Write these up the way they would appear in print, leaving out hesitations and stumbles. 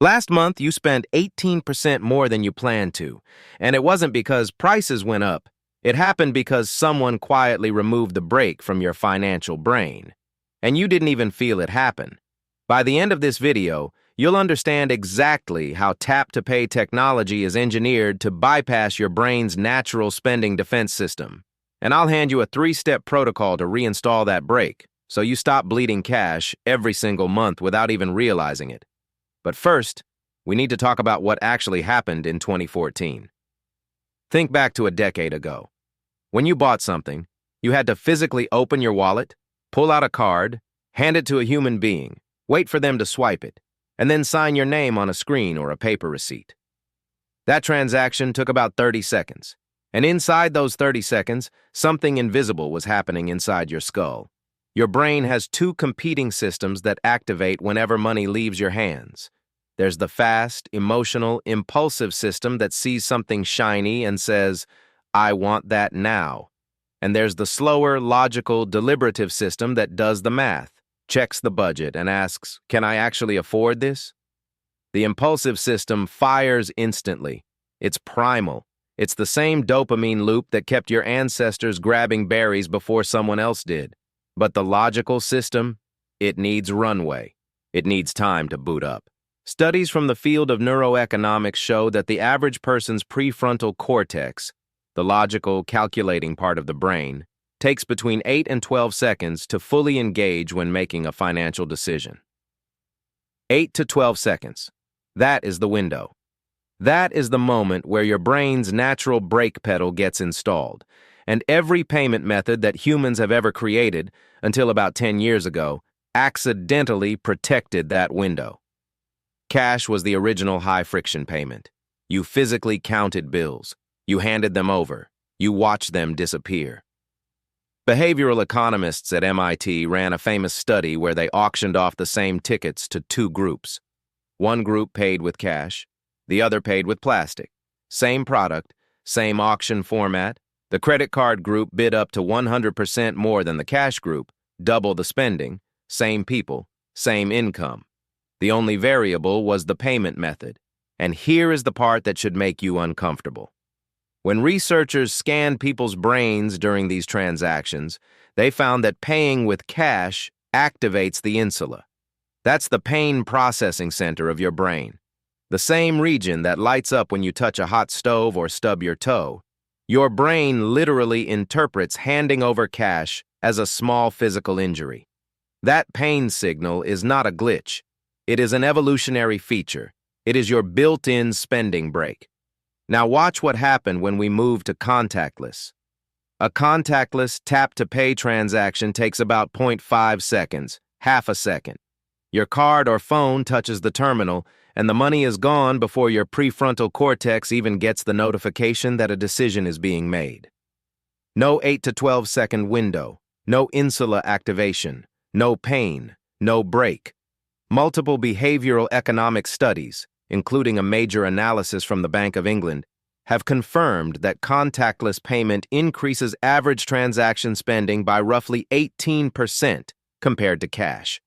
Last month, you spent 18% more than you planned to, and it wasn't because prices went up. It happened because someone quietly removed the brake from your financial brain. And you didn't even feel it happen. By the end of this video, you'll understand exactly how tap-to-pay technology is engineered to bypass your brain's natural spending defense system. And I'll hand you a 3-step protocol to reinstall that brake, so you stop bleeding cash every single month without even realizing it. But first, we need to talk about what actually happened in 2014. Think back to a decade ago. When you bought something, you had to physically open your wallet, pull out a card, hand it to a human being, wait for them to swipe it, and then sign your name on a screen or a paper receipt. That transaction took about 30 seconds, and inside those 30 seconds, something invisible was happening inside your skull. Your brain has two competing systems that activate whenever money leaves your hands. There's the fast, emotional, impulsive system that sees something shiny and says, "I want that now." And there's the slower, logical, deliberative system that does the math, checks the budget, and asks, "Can I actually afford this?" The impulsive system fires instantly. It's primal. It's the same dopamine loop that kept your ancestors grabbing berries before someone else did. But the logical system, it needs runway. It needs time to boot up. Studies from the field of neuroeconomics show that the average person's prefrontal cortex, the logical, calculating part of the brain, takes between 8 and 12 seconds to fully engage when making a financial decision. 8 to 12 seconds. That is the window. That is the moment where your brain's natural brake pedal gets installed, and every payment method that humans have ever created, until about 10 years ago, accidentally protected that window. Cash was the original high-friction payment. You physically counted bills. You handed them over. You watched them disappear. Behavioral economists at MIT ran a famous study where they auctioned off the same tickets to two groups. One group paid with cash, the other paid with plastic. Same product, same auction format. The credit card group bid up to 100% more than the cash group, double the spending, same people, same income. The only variable was the payment method. And here is the part that should make you uncomfortable. When researchers scanned people's brains during these transactions, they found that paying with cash activates the insula. That's the pain processing center of your brain. The same region that lights up when you touch a hot stove or stub your toe. Your brain literally interprets handing over cash as a small physical injury. That pain signal is not a glitch. It is an evolutionary feature. It is your built-in spending brake. Now watch what happened when we moved to contactless. A contactless tap-to-pay transaction takes about 0.5 seconds, half a second. Your card or phone touches the terminal, and the money is gone before your prefrontal cortex even gets the notification that a decision is being made. No 8 to 12 second window, no insula activation, no pain, no break. Multiple behavioral economic studies, including a major analysis from the Bank of England, have confirmed that contactless payment increases average transaction spending by roughly 18% compared to cash.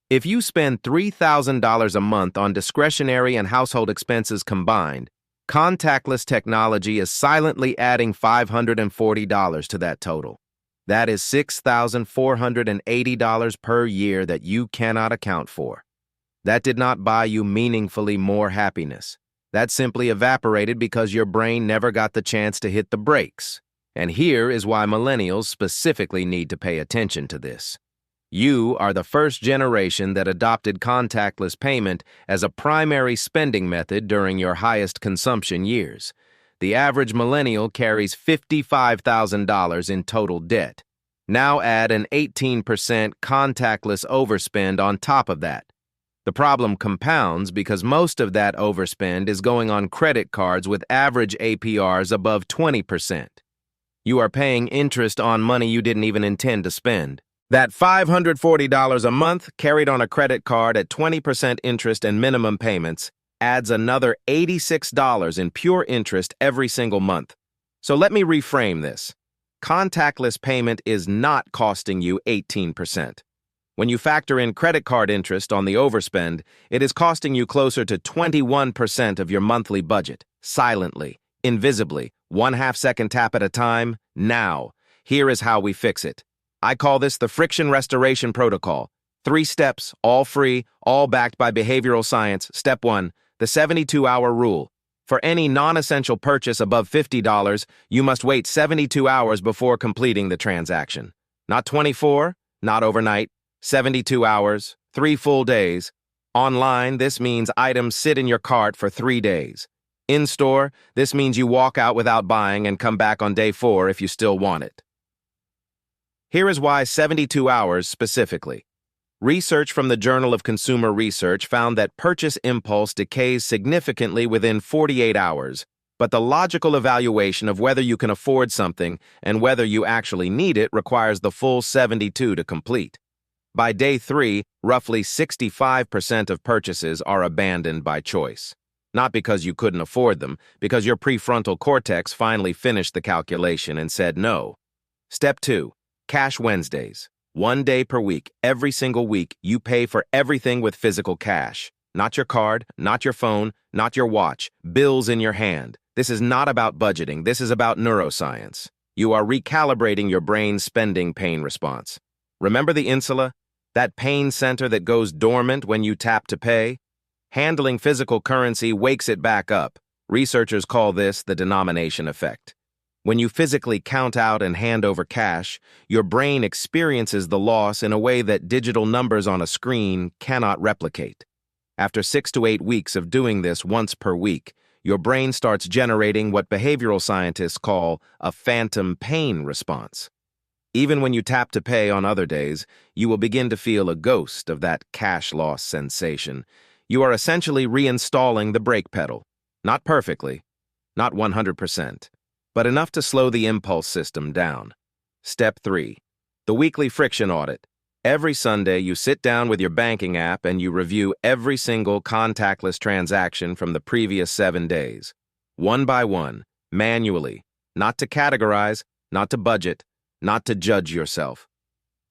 If you spend $3,000 a month on discretionary and household expenses combined, contactless technology is silently adding $540 to that total. That is $6,480 per year that you cannot account for. That did not buy you meaningfully more happiness. That simply evaporated because your brain never got the chance to hit the brakes. And here is why millennials specifically need to pay attention to this. You are the first generation that adopted contactless payment as a primary spending method during your highest consumption years. The average millennial carries $55,000 in total debt. Now add an 18% contactless overspend on top of that. The problem compounds because most of that overspend is going on credit cards with average APRs above 20%. You are paying interest on money you didn't even intend to spend. That $540 a month carried on a credit card at 20% interest and minimum payments adds another $86 in pure interest every single month. So let me reframe this. Contactless payment is not costing you 18%. When you factor in credit card interest on the overspend, it is costing you closer to 21% of your monthly budget, silently, invisibly, 1/2 second tap at a time, now. Here is how we fix it. I call this the friction restoration protocol. 3 steps, all free, all backed by behavioral science. Step 1, the 72-hour rule. For any non-essential purchase above $50, you must wait 72 hours before completing the transaction. Not 24, not overnight, 72 hours, 3 full days. Online, this means items sit in your cart for 3 days. In-store, this means you walk out without buying and come back on day 4 if you still want it. Here is why 72 hours specifically. Research from the Journal of Consumer Research found that purchase impulse decays significantly within 48 hours, but the logical evaluation of whether you can afford something and whether you actually need it requires the full 72 to complete. By day 3, roughly 65% of purchases are abandoned by choice. Not because you couldn't afford them, because your prefrontal cortex finally finished the calculation and said no. Step 2, Cash Wednesdays. 1 day per week, every single week, you pay for everything with physical cash. Not your card, not your phone, not your watch, bills in your hand. This is not about budgeting, this is about neuroscience. You are recalibrating your brain's spending pain response. Remember the insula? That pain center that goes dormant when you tap to pay? Handling physical currency wakes it back up. Researchers call this the denomination effect. When you physically count out and hand over cash, your brain experiences the loss in a way that digital numbers on a screen cannot replicate. After 6 to 8 weeks of doing this once per week, your brain starts generating what behavioral scientists call a phantom pain response. Even when you tap to pay on other days, you will begin to feel a ghost of that cash loss sensation. You are essentially reinstalling the brake pedal. Not perfectly, not 100%. But enough to slow the impulse system down. Step 3, the weekly friction audit. Every Sunday, you sit down with your banking app and you review every single contactless transaction from the previous 7 days. One by one, manually, not to categorize, not to budget, not to judge yourself.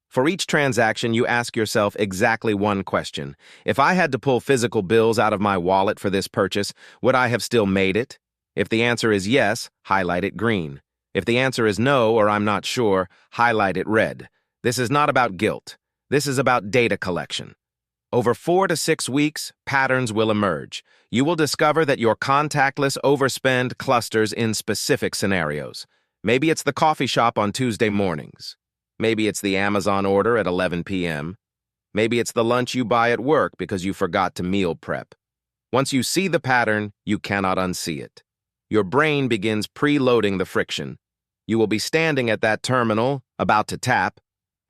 For each transaction, you ask yourself exactly one question. If I had to pull physical bills out of my wallet for this purchase, would I have still made it? If the answer is yes, highlight it green. If the answer is no or I'm not sure, highlight it red. This is not about guilt. This is about data collection. Over 4 to 6 weeks, patterns will emerge. You will discover that your contactless overspend clusters in specific scenarios. Maybe it's the coffee shop on Tuesday mornings. Maybe it's the Amazon order at 11 p.m. Maybe it's the lunch you buy at work because you forgot to meal prep. Once you see the pattern, you cannot unsee it. Your brain begins preloading the friction. You will be standing at that terminal, about to tap,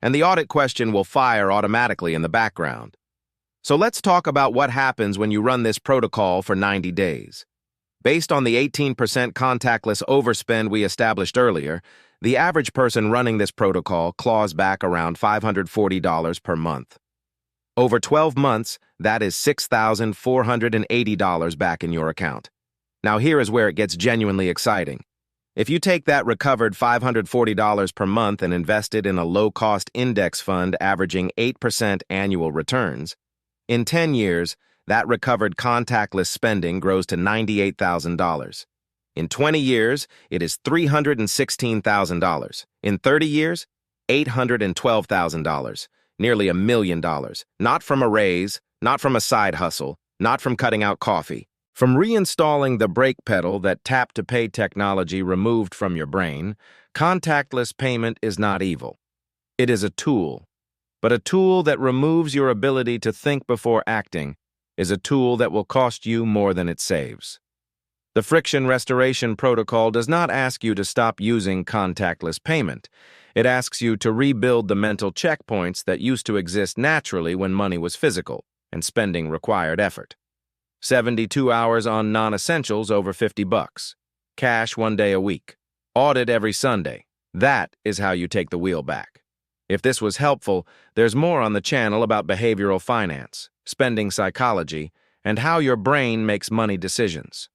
and the audit question will fire automatically in the background. So let's talk about what happens when you run this protocol for 90 days. Based on the 18% contactless overspend we established earlier, the average person running this protocol claws back around $540 per month. Over 12 months, that is $6,480 back in your account. Now here is where it gets genuinely exciting. If you take that recovered $540 per month and invest it in a low-cost index fund averaging 8% annual returns, in 10 years, that recovered contactless spending grows to $98,000. In 20 years, it is $316,000. In 30 years, $812,000, nearly $1 million. Not from a raise, not from a side hustle, not from cutting out coffee. From reinstalling the brake pedal that tap-to-pay technology removed from your brain, contactless payment is not evil. It is a tool. But a tool that removes your ability to think before acting is a tool that will cost you more than it saves. The friction restoration protocol does not ask you to stop using contactless payment. It asks you to rebuild the mental checkpoints that used to exist naturally when money was physical and spending required effort. 72 hours on non-essentials over $50. Cash 1 day a week. Audit every Sunday. That is how you take the wheel back. If this was helpful, there's more on the channel about behavioral finance, spending psychology, and how your brain makes money decisions.